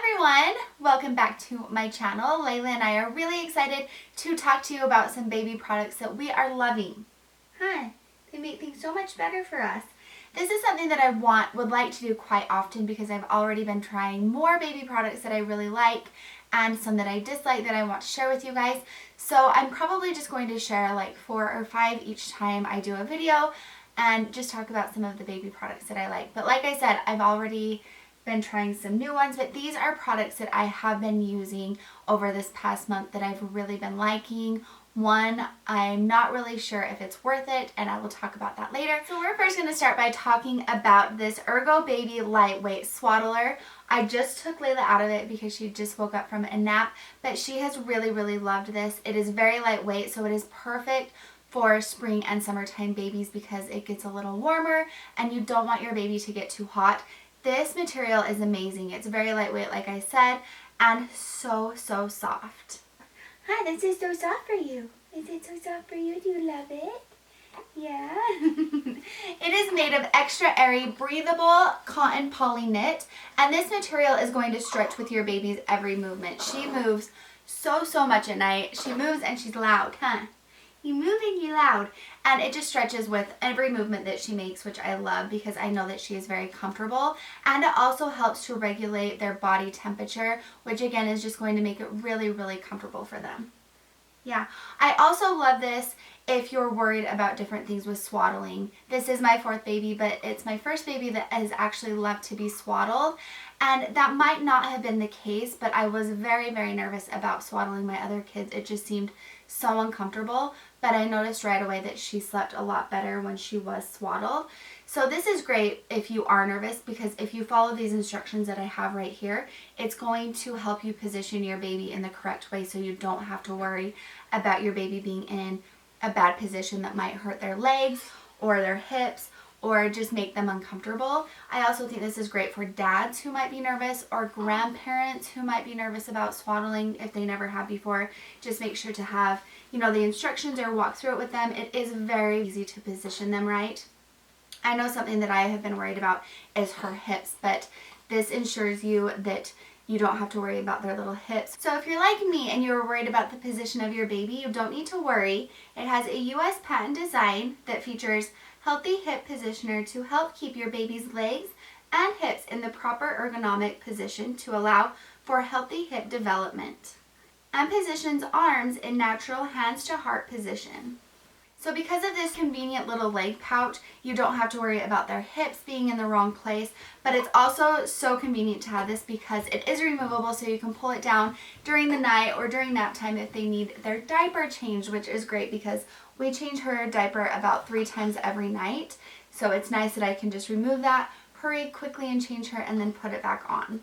Hi everyone, welcome back to my channel. Layla and I are really excited to talk to you about some baby products that we are loving. They make things so much better for us. This is something that I would like to do quite often because I've already been trying more baby products that I really like and some that I dislike that I want to share with you guys. So I'm probably just going to share like 4 or 5 each time I do a video and just talk about some of the baby products that I like. But like I said, I've already been trying some new ones, but these are products that I have been using over this past month that I've really been liking. One, I'm not really sure if it's worth it, and I will talk about that later. So we're first going to start by talking about this Ergobaby lightweight swaddler. I just took Layla out of it because she just woke up from a nap, but she has really loved this. It is very lightweight, so it is perfect for spring and summertime babies because it gets a little warmer and you don't want your baby to get too hot. This material is amazing. It's very lightweight, like I said, and so soft. Hi, this is so soft for you. Is it so soft for you? Do you love it? Yeah. It is made of extra airy, breathable cotton poly knit, and this material is going to stretch with your baby's every movement. She moves so much at night. She moves and she's loud, huh? You move and you're loud. And it just stretches with every movement that she makes, which I love because I know that she is very comfortable. And it also helps to regulate their body temperature, which again is just going to make it really comfortable for them. Yeah, I also love this if you're worried about different things with swaddling. This is my 4th baby, but it's my first baby that has actually loved to be swaddled. And that might not have been the case, but I was very nervous about swaddling my other kids. It just seemed so uncomfortable, but I noticed right away that she slept a lot better when she was swaddled. So this is great if you are nervous because if you follow these instructions that I have right here, it's going to help you position your baby in the correct way so you don't have to worry about your baby being in a bad position that might hurt their legs or their hips or just make them uncomfortable. I also think this is great for dads who might be nervous or grandparents who might be nervous about swaddling if they never have before. Just make sure to have, the instructions or walk through it with them. It is very easy to position them right. I know something that I have been worried about is her hips, but this ensures you that you don't have to worry about their little hips. So if you're like me and you're worried about the position of your baby, you don't need to worry. It has a US patent design that features healthy hip positioner to help keep your baby's legs and hips in the proper ergonomic position to allow for healthy hip development, and positions arms in natural hands to heart position. So because of this convenient little leg pouch, you don't have to worry about their hips being in the wrong place, but it's also so convenient to have this because it is removable, so you can pull it down during the night or during nap time if they need their diaper changed, which is great because we change her diaper about 3 times every night. So it's nice that I can just remove that, hurry quickly and change her, and then put it back on.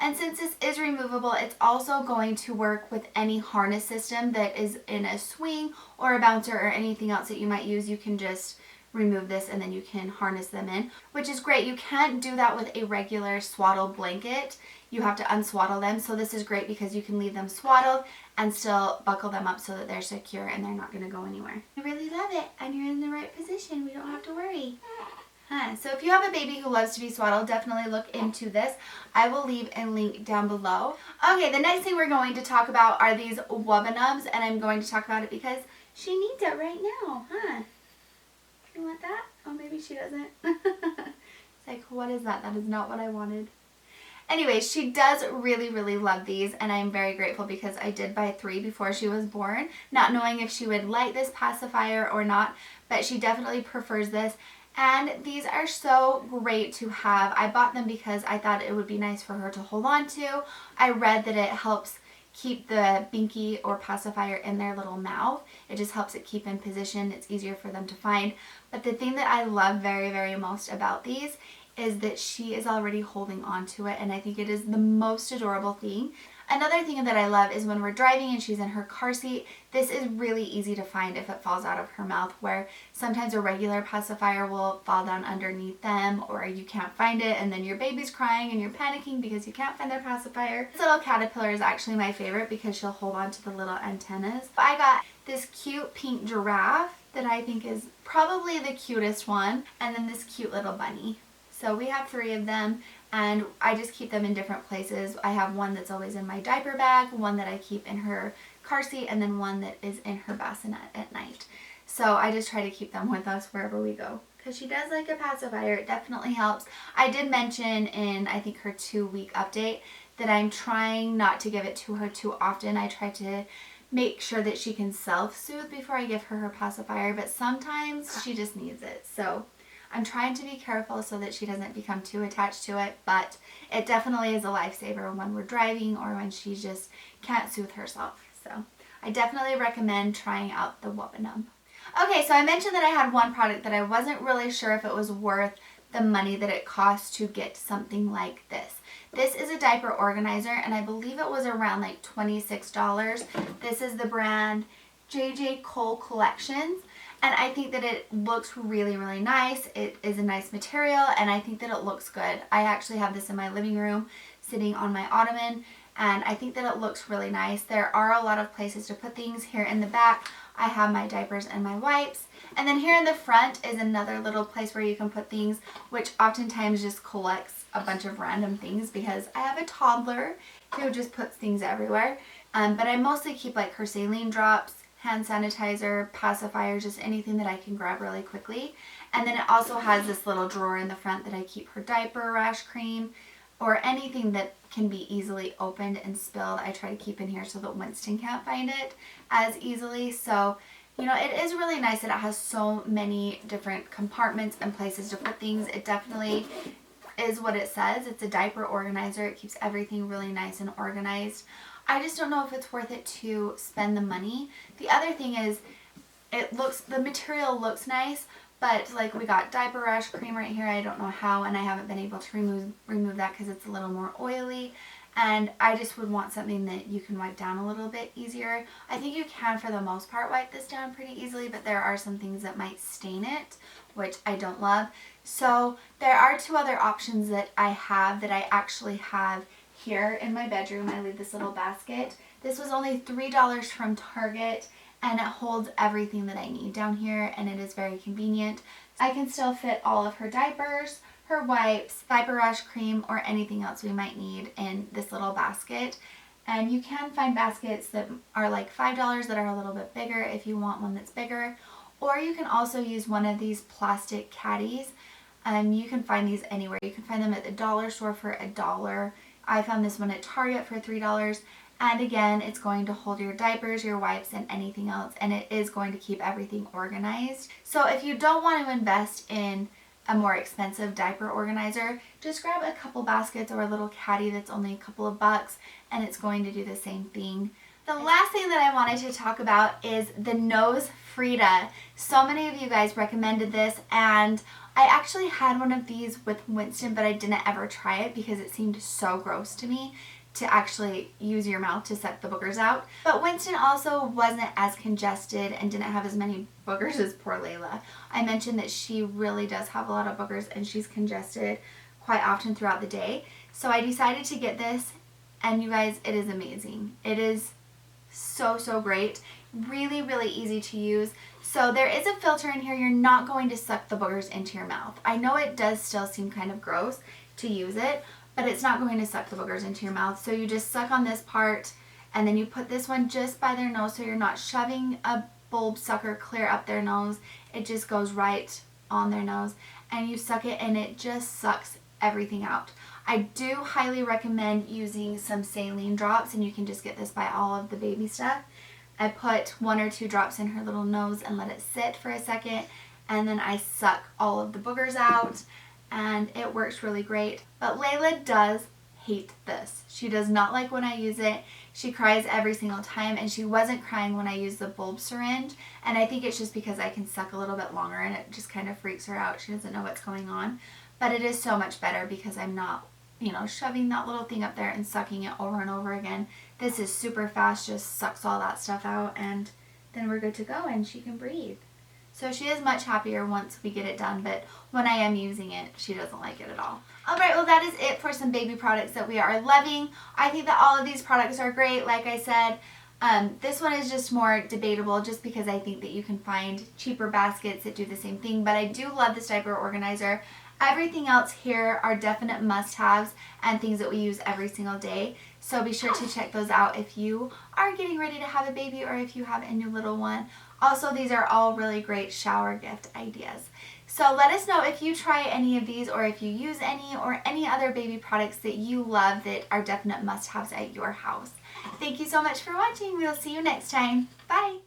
And since this is removable, it's also going to work with any harness system that is in a swing or a bouncer or anything else that you might use. You can just remove this and then you can harness them in, which is great. You can't do that with a regular swaddle blanket. You have to unswaddle them. So this is great because you can leave them swaddled and still buckle them up so that they're secure and they're not going to go anywhere. I really love it, and you're in the right position. We don't have to worry. So if you have a baby who loves to be swaddled, definitely look into this. I will leave a link down below. Okay, the next thing we're going to talk about are these Wubbanubs, and I'm going to talk about it because she needs it right now, You want that? Oh, maybe she doesn't. It's like, what is that? That is not what I wanted. Anyway, she does really love these, and I'm very grateful because I did buy 3 before she was born, not knowing if she would like this pacifier or not, but she definitely prefers this. And these are so great to have. I bought them because I thought it would be nice for her to hold on to. I read that it helps keep the binky or pacifier in their little mouth. It just helps it keep in position. It's easier for them to find. But the thing that I love very most about these is that she is already holding on to it, and I think it is the most adorable thing. Another thing that I love is when we're driving and she's in her car seat, this is really easy to find if it falls out of her mouth, where sometimes a regular pacifier will fall down underneath them or you can't find it and then your baby's crying and you're panicking because you can't find their pacifier. This little caterpillar is actually my favorite because she'll hold on to the little antennas. I got this cute pink giraffe that I think is probably the cutest one, and then this cute little bunny. So we have 3 of them. and I just keep them in different places. I have one that's always in my diaper bag, one that I keep in her car seat, and then one that is in her bassinet at night. So I just try to keep them with us wherever we go, because she does like a pacifier. It definitely helps. I did mention in, I think, her 2-week update that I'm trying not to give it to her too often. I try to make sure that she can self-soothe before I give her her pacifier, but sometimes she just needs it. So I'm trying to be careful so that she doesn't become too attached to it, but it definitely is a lifesaver when we're driving or when she just can't soothe herself. So I definitely recommend trying out the Wubbanum. Okay, so I mentioned that I had one product that I wasn't really sure if it was worth the money that it costs to get something like this. This is a diaper organizer, and I believe it was around like $26. This is the brand J.J. Cole Collections, and I think that it looks really, really nice. It is a nice material, and I think that it looks good. I actually have this in my living room sitting on my ottoman, and I think that it looks really nice. There are a lot of places to put things. Here in the back, I have my diapers and my wipes. And then here in the front is another little place where you can put things, which oftentimes just collects a bunch of random things because I have a toddler who just puts things everywhere. But I mostly keep like her saline drops, hand sanitizer, pacifiers, just anything that I can grab really quickly. And then it also has this little drawer in the front that I keep her diaper rash cream or anything that can be easily opened and spilled. I try to keep in here so that Winston can't find it as easily. So, you know, it is really nice that it has so many different compartments and places to put things. It definitely is what it says. It's a diaper organizer. It keeps everything really nice and organized. I just don't know if it's worth it to spend the money. The other thing is the material looks nice, but like we got diaper rash cream right here. I don't know how, and I haven't been able to remove that because it's a little more oily. And I just would want something that you can wipe down a little bit easier. I think you can, for the most part, wipe this down pretty easily, but there are some things that might stain it, which I don't love. So there are 2 other options that I have that I actually have here in my bedroom. I leave this little basket. This was only $3 from Target, and it holds everything that I need down here, and it is very convenient. I can still fit all of her diapers, her wipes, diaper rash cream, or anything else we might need in this little basket. And you can find baskets that are like $5 that are a little bit bigger if you want one that's bigger. Or you can also use one of these plastic caddies. You can find these anywhere. You can find them at the dollar store for $1. I found this one at Target for $3. And again, it's going to hold your diapers, your wipes, and anything else. And it is going to keep everything organized. So if you don't want to invest in a more expensive diaper organizer, just grab a couple baskets or a little caddy that's only a couple of bucks, and it's going to do the same thing. The last thing that I wanted to talk about is the nose Frida. So many of you guys recommended this, and I actually had one of these with Winston, but I didn't ever try it because it seemed so gross to me to actually use your mouth to suck the boogers out. But Winston also wasn't as congested and didn't have as many boogers as poor Layla. I mentioned that she really does have a lot of boogers and she's congested quite often throughout the day. So I decided to get this, and you guys, it is amazing. It is so great. Really, really easy to use. So there is a filter in here. You're not going to suck the boogers into your mouth. I know it does still seem kind of gross to use it, but it's not going to suck the boogers into your mouth. So you just suck on this part, and then you put this one just by their nose so you're not shoving a bulb sucker clear up their nose. It just goes right on their nose, and you suck it, and it just sucks everything out. I do highly recommend using some saline drops, and you can just get this by all of the baby stuff. I put 1 or 2 drops in her little nose and let it sit for a second, and then I suck all of the boogers out, and it works really great. But Layla does hate this. She does not like when I use it. She cries every single time, and she wasn't crying when I used the bulb syringe, and I think it's just because I can suck a little bit longer and it just kind of freaks her out. She doesn't know what's going on. But it is so much better because I'm not, you know, shoving that little thing up there and sucking it over and over again. This is super fast, just sucks all that stuff out, and then we're good to go and she can breathe. So she is much happier once we get it done, but when I am using it, she doesn't like it at all. Alright, well that is it for some baby products that we are loving. I think that all of these products are great, like I said. This one is just more debatable just because I think that you can find cheaper baskets that do the same thing, but I do love this diaper organizer. Everything else here are definite must-haves and things that we use every single day. So be sure to check those out if you are getting ready to have a baby or if you have a new little one. Also, these are all really great shower gift ideas. So let us know if you try any of these or if you use any or any other baby products that you love that are definite must-haves at your house. Thank you so much for watching. We'll see you next time. Bye.